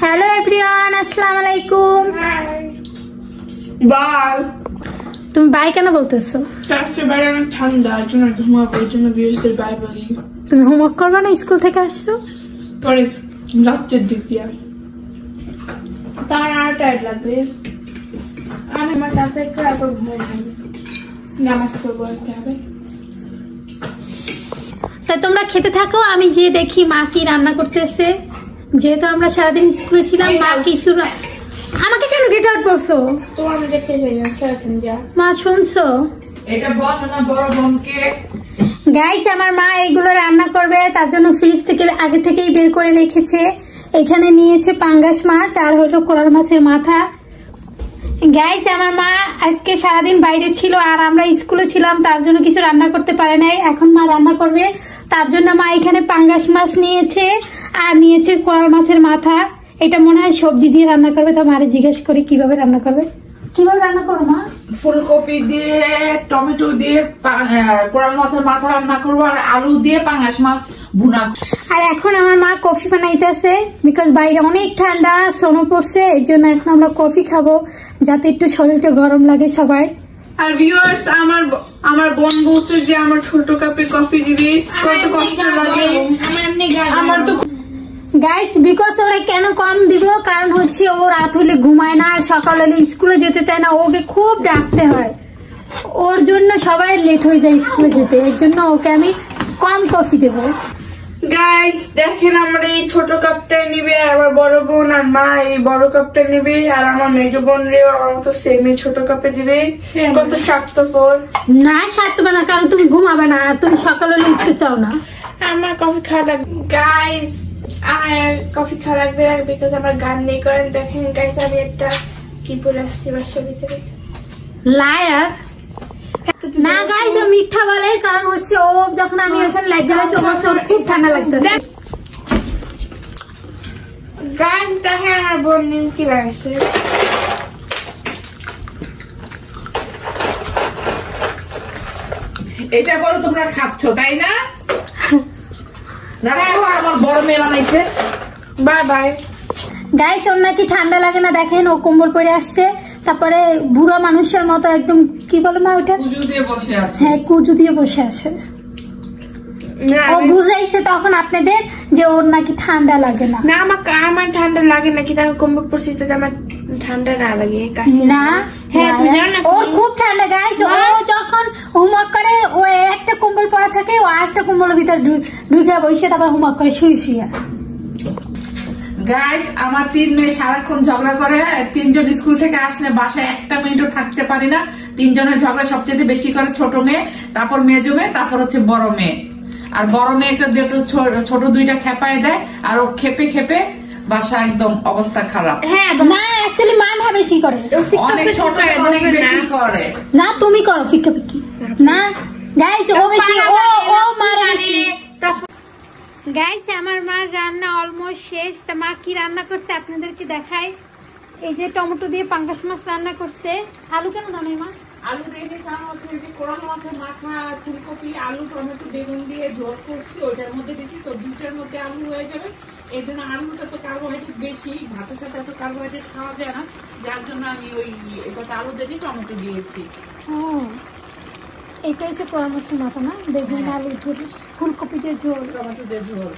Hello everyone, আসসালামু আলাইকুম। By. তুমি বাই কেন বলতেছো? বাইরে অনেক ঠান্ডা, জন্য ঘুমাবো, এই জন্য বিয়ের বাই বলি। তুমি হোমওয়ার্ক করবে না? স্কুল থেকে আসছো পরে রাত্রের দিক দিয়ে তার আর টাইট লাগবে। আমি আমার রাতে একটু ঘুমাই যাবো, নামাজ পড়বো হবে। তাই তোমরা খেতে থাকো, আমি যে দেখি মা কি রান্না করতেছে। যেহেতু আমরা সারাদিন স্কুলে ছিলাম, মা কিছু আমাকে কেন গেট আউট বলছো? তো আমি দেখতে যাই সারাদিন যা। মা শুনছো? এটা বল না বড় বোনকে। গাইস, আমার মা এইগুলো রান্না করবে, তার জন্য ফ্রিজ থেকে আগে থেকেই বের করে রেখেছে। এখানে নিয়েছে পাঙ্গাস মাছ আর হলো কোরাল মাছের মাথা। গাইস, আমার মা আজকে সারাদিন বাইরে ছিল আর আমরা স্কুলে ছিলাম, তার জন্য কিছু রান্না করতে পারে নাই। এখন মা রান্না করবে, তার জন্য মা এখানে পাঙ্গাস মাছ নিয়েছে আর নিয়েছে কোরাল মাছের মাথা। এটা মনে হয় সবজি দিয়ে রান্না করবে, তো মারে জিজ্ঞেস করি কিভাবে রান্না করবে। কিভাবে রান্না করো মা? ফুলকপি দিয়ে, টমেটো দিয়ে কোরাল মাছের মাথা রান্না করবো, আর আলু দিয়ে পাঙ্গাস মাছ ভুনা। আর এখন আমার মা কফি বানাইতেছে, বিকজ বাইরে অনেক ঠান্ডা, স্নো পড়ছে, এর জন্য এখন আমরা কফি খাবো যাতে একটু শরীরটা গরম লাগে সবাই। আর ভিউয়ার্স, আমার বোন বলছে যে আমার ছোট কাপে কফি দিবি, কত কষ্ট লাগে আমার তো। গাইস, বিকজ ওরা কেন কম দিব, কারণ হচ্ছে ও রাত হলে ঘুমায় না আর সকাল হলে স্কুলে যেতে চায় না, ওকে খুব ডাকতে হয়। ওর জন্য সবাই লেট হয়ে যায় স্কুলে যেতে, এর জন্য ওকে আমি কম কফি দেবো। গাইস দেখেন, আমরা এই ছোট কাপটা নিবে, আর আমার বড় বোন আর মা এই বড় কাপটা নিবে, আর আমার মেজ বোন রেও আমার মতো সেম এই ছোট কাপে দিবে। কত স্বার্থপর না, স্বার্থপর না, কারণ তুমি ঘুমাবে না আর তুমি সকাল হলে উঠতে চাও না। আমার কফি খাওয়া লাগবে গাইস, আর কফি খাওয়া লাগবে বিকজ আমার গান নেই করেন। দেখেন গাইস, আমি একটা কি পরে আসছি বাসার ভিতরে। লায়ার না গাইস, ও মিথ্যা বলে, কারণ হচ্ছে ও যখন আমি ওখানে লাইট জ্বালাচ্ছি ওর খুব ঠান্ডা লাগতেছে। গাইস দেখেন আমার বোন কি লাগছে। এটা বলো তোমরা খাচ্ছ তাই না? আমার বড় মেয়ে বানাইছে। Bye bye. গাইস, ওর নাকি ঠান্ডা লাগে না, দেখেন ও কম্বল পরে আসছে। তারপরে বুড়ো মানুষের মতো একদম কি বলে মা ওটা, কুজু দিয়ে বসে আছে। হ্যাঁ, কুজু দিয়ে বসে আছে। ও বুঝাইছে তখন আপনাদের যে ওর নাকি ঠান্ডা লাগে না। না, আমার ঠান্ডা লাগে না, কিন্তু আমি কম্বল পরছি তো আমার ঠান্ডা না লাগে। না, হ্যাঁ, ওর খুব ঠান্ডা। গাইস, ও যখন হোমওয়ার্ক করে ও একটা কম্বল পরা থাকে, ও আরেকটা কম্বলের ভিতর ঢুকে বসে তারপর হোমওয়ার্ক করে শুয়ে শুয়ে। গাইস, আমার 3 মেয়ে সারাক্ষণ ঝগড়া করে। 3জন স্কুল থেকে আসলে বাসায় একটা মিনিটও থাকতে পারি না। 3জনের ঝগড়া সবচেয়ে বেশি করে ছোট মেয়ে, তারপর মেজো মেয়ে, তারপর হচ্ছে বড় মেয়ে। আর বড় মেয়েকে ছোট 2টা খেপায় দেয়, আর ও খেপে খেপে বাসা একদম অবস্থা খারাপ। হ্যাঁ, না অ্যাকচুয়ালি মা বেশি করে, অনেক ছোট অনেক বেশি করে। না তুমি করো ফিক্কা ফিক্কি। না গাইস, ও বেশি, ও মারে বেশি। গাইস, আমার মার রান্না অলমোস্ট শেষ। তা মা কি রান্না করছে আপনাদেরকে দেখাই। এই যে টমেটো দিয়ে পাঙ্গাস মাছ রান্না করছে। আলু কেন দাও নাই মা? আলু দিয়ে কারণ হচ্ছে যে কোরাল মাছের মাথা, ফুলকপি, আলু, টমেটো, বেগুন দিয়ে ঝোল করছি, ওইটার মধ্যে দিছি, তো 2টার মধ্যে আলু হয়ে যাবে। এই জন্য আলুটা তো কার্বোহাইড্রেট বেশি, ভাতের সাথে এত কার্বোহাইড্রেট খাওয়া যায় না, যার জন্য আমি ওই এটাতে আলু দিয়ে টমেটো দিয়েছি। এটা হচ্ছে কোরাল মাছের মাথা না, বেগুন আলু ঝোল, ফুলকপি দিয়ে ঝোল, টমেটো দিয়ে ঝোল।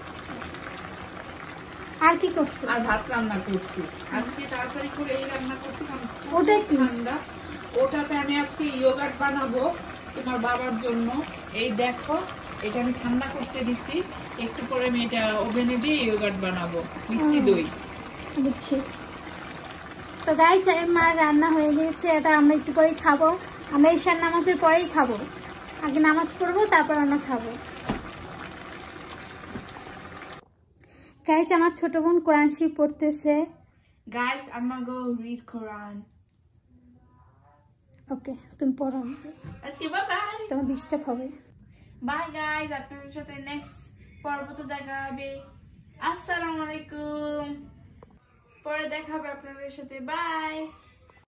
আর কি করছো? আর ভাত রান্না করছি আজকে, তাড়াতাড়ি করে এই রান্না করছি কারণ ওটা কি ঠান্ডা। ওটাতে আমি আজকে ইয়োগার্ট বানাবো তোমার বাবার জন্য। এই দেখো, এটা আমি ঠান্ডা করতে দিছি, একটু পরে আমি এটা ওভেনে দিয়ে ইয়োগার্ট বানাবো, মিষ্টি দই। বুঝছি। তো গাইস, মার রান্না হয়ে গিয়েছে, এটা আমরা একটু পরেই খাবো। আমরা ঈশার নামাজের পরেই খাবো, আগে নামাজ পড়বো তারপর আমরা খাবো। গাইস, আমার ছোট বোন কোরআন শরীফ পড়তেছে। Guys, I'm gonna go read Quran. ওকে, তুমি পড়ো। ওকে, বাই বাই। তোমার ডিস্টার্ব হবে। বাই গাইস, আপনাদের সাথে নেক্সট পর্বতে দেখা হবে। আসসালামু আলাইকুম। পরে দেখা হবে আপনাদের সাথে। বাই।